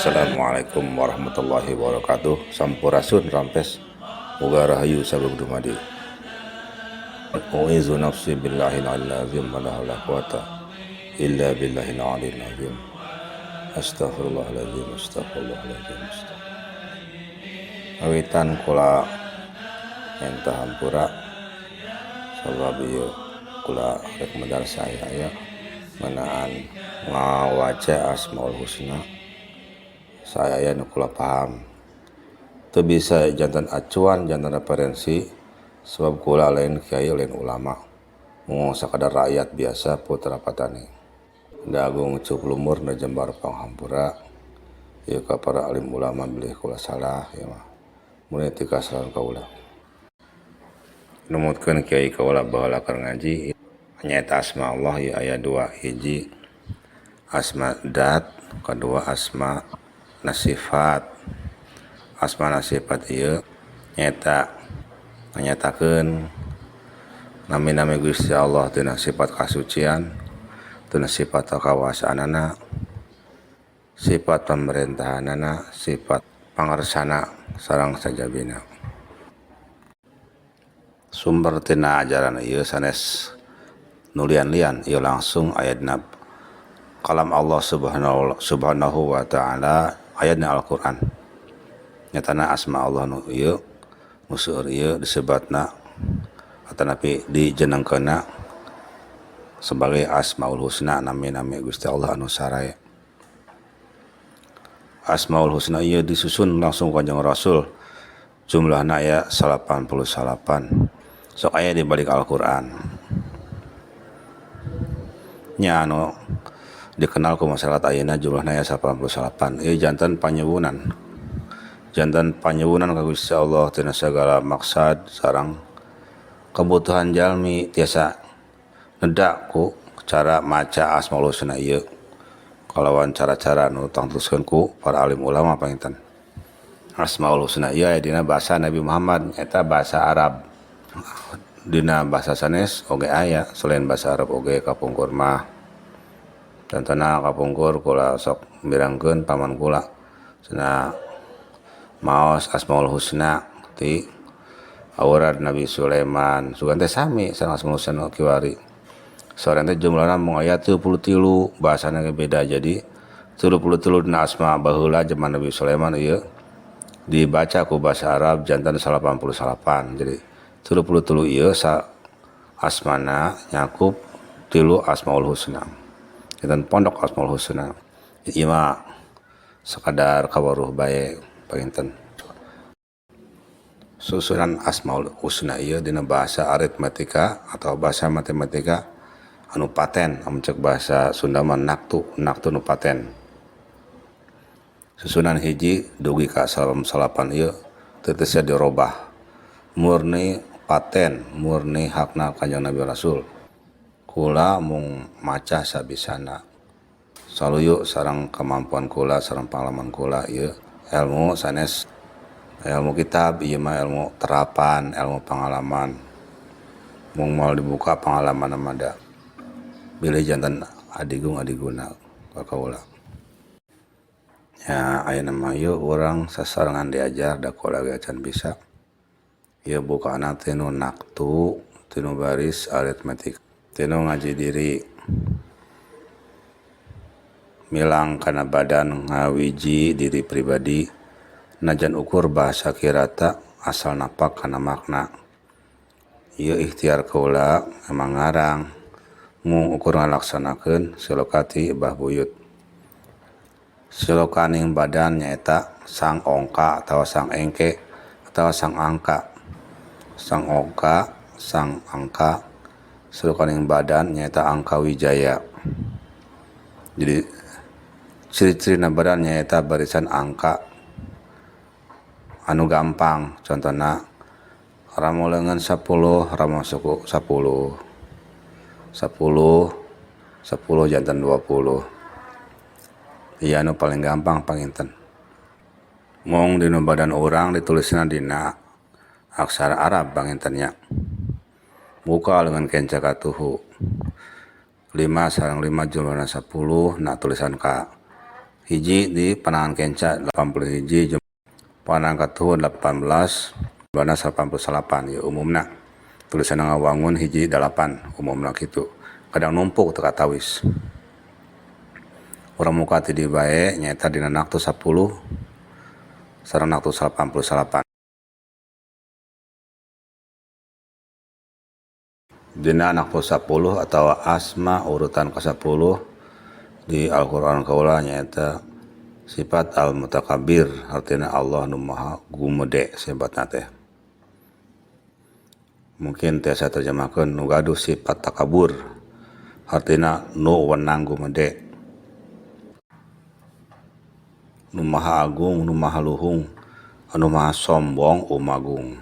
Assalamualaikum warahmatullahi wabarakatuh. Sampurasun rampes muga rahayu sabab dumadi. Uizu nafsi billahil azim wa la haula quwata illa billahil aliyil azim. Astaghfirullahaladzim. Awitan kula entah hampura sabab ieu kula rek medal saya aya menaan ngawaca Asmaul Husna. Saya aya nu kula paham teu bisa jantan acuan jantan referensi sebab kula lain kiai lain ulama mun sakadar rakyat biasa putra patani da agung cuk lumur na jembar panghampura ieu ka para alim ulama bilih kula salah ya mah mun ti kasalahan kaula numutkeun kiai kaula baheula keur ngaji nyaeta asma Allah ya aya dua, hiji asma dat, kedua asma nasifat. Asma nasifat ieu nyata nyatakeun nami-nami Gusti Allah tina sifat kasucian, tina sifat kawasaanana, sifat pemerintahanana, sifat pangarsana sareng sajabina. Sumber tina ajaran ieu sanes nulian-lian ieu langsung aya dina kalam Allah subhanahu wa ta'ala ayatna Al-Quran. Nyatana asma Allah nu ieu nu seueur ieu disebatna atanapi dijenengkeunna sebagai Asmaul Husna, nami-nami Gusti Allah anu saraya. Asmaul Husna ieu disusun langsung Kanjeng Rasul, jumlahna aya 88. Sok aya di balik Al-Quran. Nya anu dikenal ku masyarakat ayeuna jumlahna aya 88. Ieu janten panyuwunan. Jantan panyuwunan ka Gusti Allah tina sagala maksad sareng kebutuhan jalmi tiasa nedak ku cara maca Asmaul Husna ieu kalawan cara-cara nu tangtuskeun ku para alim ulama panginten. Asmaul Husna ieu aya dina basa Nabi Muhammad eta basa Arab. Dina basa sanes oge aya selain basa Arab oge kapungkur mah. Contohna kapungkur kula sok mirangkeun paman kula cenah maos Asmaul Husna ti aurad Nabi Sulaiman sugan teh sami sareng Asmaul Husna kiwari. Soalna teh jumlahna mung aya 33 bahasana ge beda jadi 33 dina asma baheula zaman Nabi Sulaiman ieu dibaca ku bahasa Arab jantan 88. Jadi 33 ieu asmana nyakup 3 Asmaul Husna. Dan pondok Asmaul Husna ieu mah sekadar kawaruh bae panginten. Susunan Asmaul Husna ieu dina bahasa aritmatika atau bahasa matematika anu paten, amun ceuk bahasa Sunda mah naktu nu paten. Susunan hiji dugi ka salapan ieu teu teu dirobah. Murni paten, murni hakna Kanjeng Nabi Rasul. Kula mung maca sabisana. Saluyu sareng kemampuan kula sareng pengalaman kula ieu ilmu sanes ilmu kitab ieu mah ilmu terapan, ilmu pengalaman. Mung moal dibuka pengalaman mah da bilih janten adigung-adiguna ka kaula. Ya ayeuna mah ieu urang sasarengan diajar da kula ge acan bisa. Ieu bukaana tinu naktu, tinu baris aritmatik, tinu ngaji diri. Milang kana badan ngawiji diri pribadi najan ukur bahasa kirata asal napak kana makna. Ieu ikhtiar kaula emang ngarang mung ukur ngalaksanakeun silokati bah buyut. Silokaning badan nyaeta sang ongka atawa sang engke atawa sang angka. Sang ongka, sang angka, silokaning badan nyaeta angka wijaya. Jadi ciri-ciri badan nyaeta barisan angka anu gampang, contohna ramuleungeun 10 ramasuku 10 jantan 20. Iya anu paling gampang panginten. Mung dina badan urang ditulisna dina aksara Arab pangintennya. Buka dengan kenca katuhu 5 sareng 5 jumlahna 10 na tulisan ka hiji di Panangan Kenca 80 hiji Panang Katuhun 18 Banas 88 ya umumna tulisan ngawangun hiji 8 umumna gitu kadang numpuk teka tawis orang muka ti di bae nyaeta dina naktu 10 sareng naktu 88 dina naktu 10 atau asma urutan ke 10 di Al-Quran kaula nyaeta sifat al-mutakabir artinya Allah nu maha gumede sifatna teh mungkin teh saya terjemahkan nu gaduh sifat takabur artinya nu wenang gumede nu maha agung nu maha luhung anu maha sombong umagung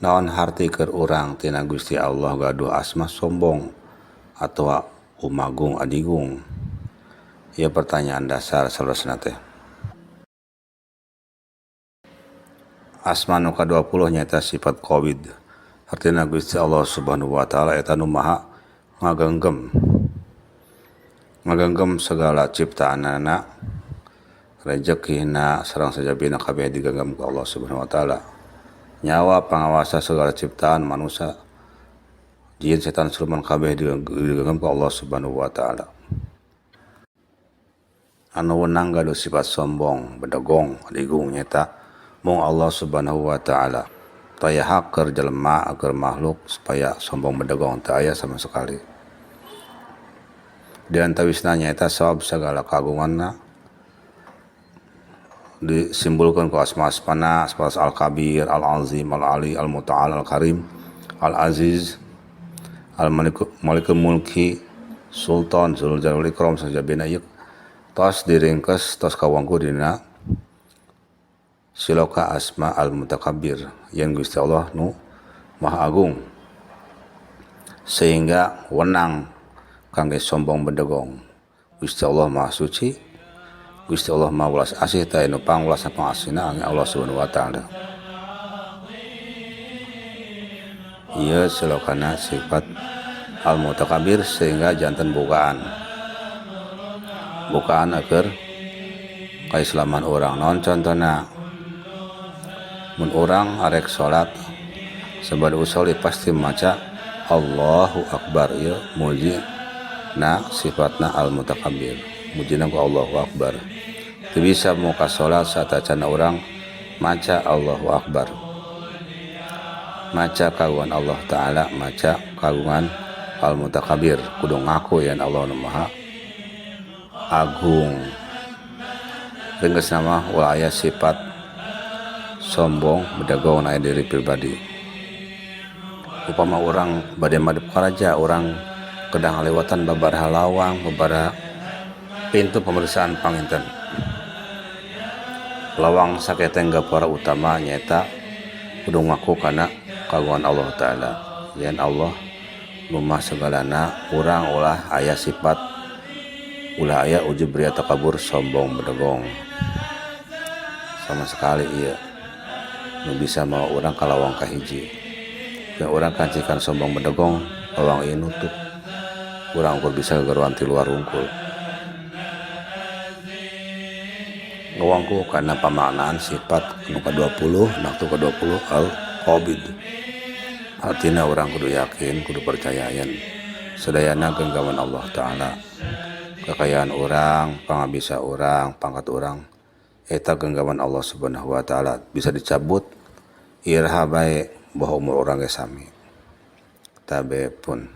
naon harti keur urang tina Gusti Allah gaduh asma sombong atau umagung adigung ya pertanyaan dasar salusna teh asma nu ka-20 nyaeta sifat Qawid artinya Gusti Allah Subhanahu wa taala eta nu maha ngagenggam segala ciptaanana rezekina sareng sajabina kabeh digenggam ku Allah Subhanahu wa taala nyawa pangawasa segala ciptaan manusia jin setan siluman kabeh digenggam ku Allah Subhanahu wa taala anu wenang gaduh sifat sombong bedegong adigung nyata mung Allah Subhanahu wa taala taya hak keur jelema keur makhluk supaya sombong bedegong teu aya sama sekali di antawisna nyaeta sabab segala kagunganna disimpulkan ku asma-asmana seperti Al-Kabir, Al-Azim, Al-Ali, Al-Muta'al, Al-Karim, Al-Aziz, Al-Malikul Mulki, Sultan, Zulul Jalal wal Ikram sajabina ieu tos diringkes tos kawangku dina siloka asma al-mutakabbir yang Gusti Allah nu maha agung sehingga wenang kangge sombong bedegong Gusti Allah maha suci Gusti Allah maha welas asih ta anu pangwelas pangasihna Allah Subhanahu wa taala ieu silokana sifat al-mutakabbir sehingga janten bukaan agar kaislaman orang non contohna mun orang arek salat sabada usolli pasti maca Allahu Akbar ya muji na sifatna al-mutakabbir mujina ku Allahu Akbar teu bisa muka salat satacana orang maca Allahu Akbar maca kagungan Allah taala maca kagungan al-mutakabbir kudu ngaku yen Allah nu maha agung ringkes nama ulah aya sifat sombong bedegong aya diri pribadi upama orang bade madep ka raja orang kedang lewatan babaraha lawang babaraha pintu pemeriksaan panginten lawang saketeng gapura utama nyaeta kudu ngaku kana kagungan Allah taala yen Allah nu maha segalana urang ulah aya sifat ulah aya ujub ria takabur sombong bedegong sama sekali iya nu bisa mau orang kalawang kahiji yang orang kancikan sombong bedegong lawang ieu nutup urang ukur bisa gegeruan ti luar wungkul ngawangku karena pamaknaan sifat anu ka-20 naktu ka-20 al-Qabid artina orang kudu yakin kudu percaya yen sadayana genggaman Allah taala kekayaan orang, pangabisa orang, pangkat orang eta genggaman Allah Subhanahu wa taala bisa dicabut iraha bae bahwa umur orang ge sami tabe pun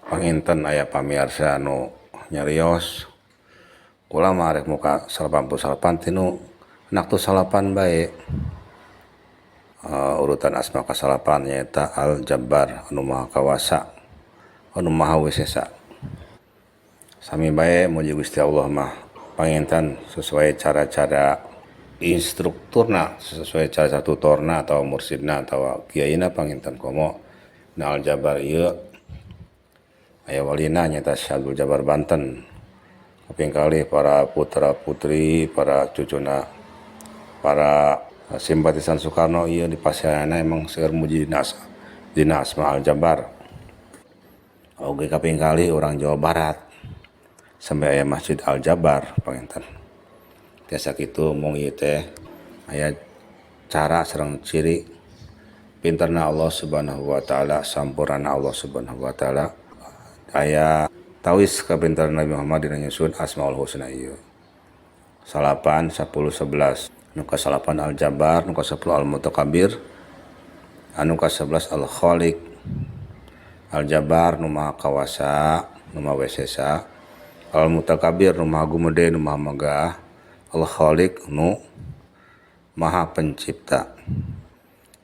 panginten aya pamirsa nu nyarios kula mah rek muka 88 tinu naktu 8 bae urutan asma ka-8 nyaeta Al-Jabbar anu maha kawasa anu maha wisesa sami bae muji Gusti Allah mah panginten sesuai cara-cara instrukturna sesuai cara tutorna atau mursidna atau kiaina panginten komo na Al-Jabbar ieu aya walina nyaeta Syekh Abdul Jabbar Banten kaping kali para putra putri para cucuna para simpatisan Soekarno ieu di pasianana emang seueur muji dina asma Al-Jabbar Oge kaping kali orang Jawa Barat sampai aya Masjid Al Jabar panginten. Tiasa kitu mung ieu teh aya cara sareng ciri pinterna Allah Subhanahu wa taala, sampurna Allah Subhanahu wa taala. Aya tawis ka pinterna Nabi Muhammad dina nyusun Asmaul Husna ieu. 8, 10, 11. Nu ka 8 Al Jabar, nu ka 10 Al Mutakabir, anu ka 11 Al Khaliq. Al Jabar nu maha kawasa, nu maha wesesa. Al Mutakabir nu maha gumede, nu maha megah. Al Khaliq nu maha pencipta.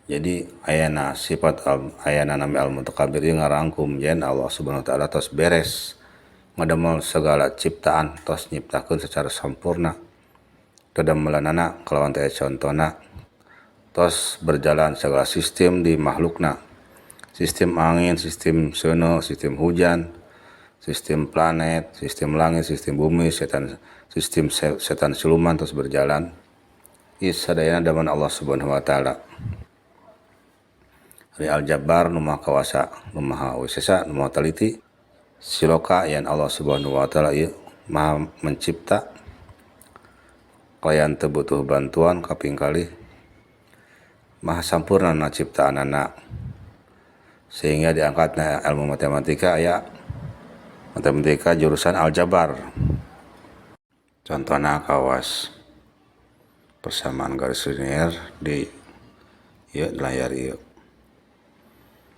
Jadi ayana sifat ayana nami Al Mutakabir ieu ngarangkum yen Allah Subhanahu wa taala tos beres ngadamel segala ciptaan, tos nyiptakeun secara sampurna. Kedamelanana kalawan teh contona tos berjalan segala sistem di makhlukna, sistem angin, sistem seuneuk, sistem hujan, sistem planet, sistem langit, sistem bumi, sistem setan siluman tos berjalan. Ieu sadayana daman Allah Subhanahu wa taala. Ari Al Jabbar nu maha kawasa, nu maha wisesa, nu maha taliti. Siloka yan Allah Subhanahu wa taala ieu maha mencipta. Kalian teu butuh bantuan kaping kali. Maha sampurna na ciptaanana. Sehingga diangkatna ilmu matematika aya matematika jurusan aljabar. Contohna kawas persamaan garis linier di layar ieu.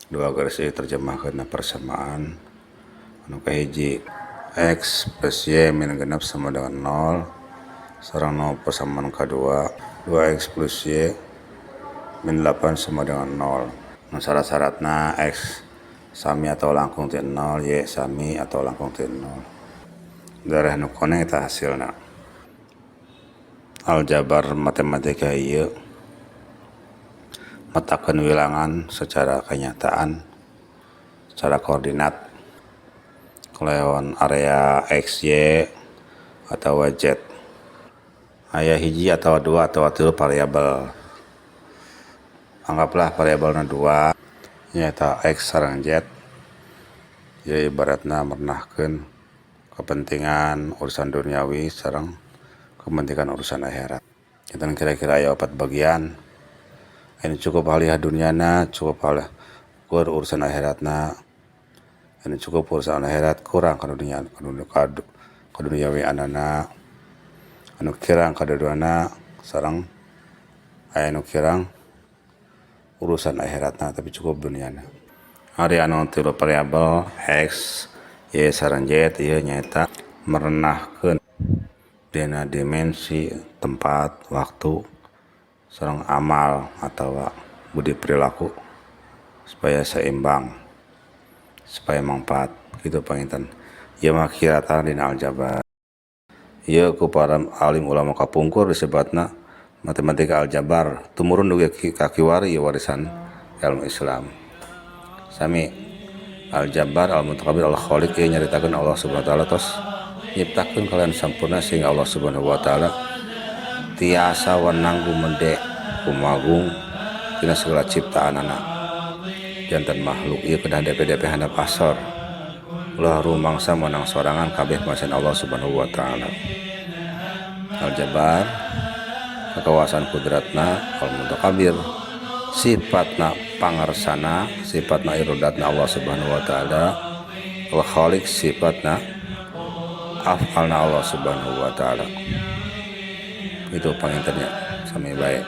Dua garis ieu terjemahkeun persamaan anu kahiji x plus y min genep sama dengan 0. Sareng 0 persamaan kedua 2x plus y min 8 sama dengan 0. Nah, syarat-syaratna x sami atau langkung ti 0, y sami atau langkung ti 0. Darah nu koneng eta hasilna. Aljabar matematika ieu metakeun wilangan secara kenyataan, secara koordinat kelawan area x, y atau z. Aya hiji atau dua atau tilu variabel. Anggaplah variabelna 2 nyaeta x sareng z. Ya ibaratna merenahkeun kepentingan urusan duniawi sareng kepentingan urusan akhirat. Kita kira-kira aya 4 bagian. Ini cukup haliha dunyana, cukup haliha kur urusan akhiratna. Ini cukup urusan akhirat kurang ka duniawi anana. Anu kirang kaduduana sareng aya anu kirang urusan akhiratna tapi cukup duniana. Ari anu tilu variabel x, y sareng z ieu nyaeta merenahkeun dina dimensi tempat, waktu sareng amal atau budi perilaku supaya seimbang, supaya manfaat kitu panginten. Ieu mah kiratan dina aljabar. Ieu ku para alim ulama kapungkur disebutna matematika aljabar tumurun dugi ka kiwari warisan ilmu Islam. Sami aljabar, al-mutakabir, al-khaliq ieu nyaritakeun Allah Subhanahu wa taala tos nyiptakeun kalian sampurna sehingga Allah Subhanahu wa taala tiasa wenang gumede kumagung tina segala ciptaanana. Janten makhluk ieu kedah DP handap asor. Ulah rumangsa menang sorangan kabeh masan Allah Subhanahu wa taala. Aljabar kekuasaan kudratna, al-mutakabir sifatna pangarsana, sifatna irodatna Allah Subhanahu wa taala. Al-khaliq sifatna af'alna Allah Subhanahu wa taala. Itu pangintennya sami bae.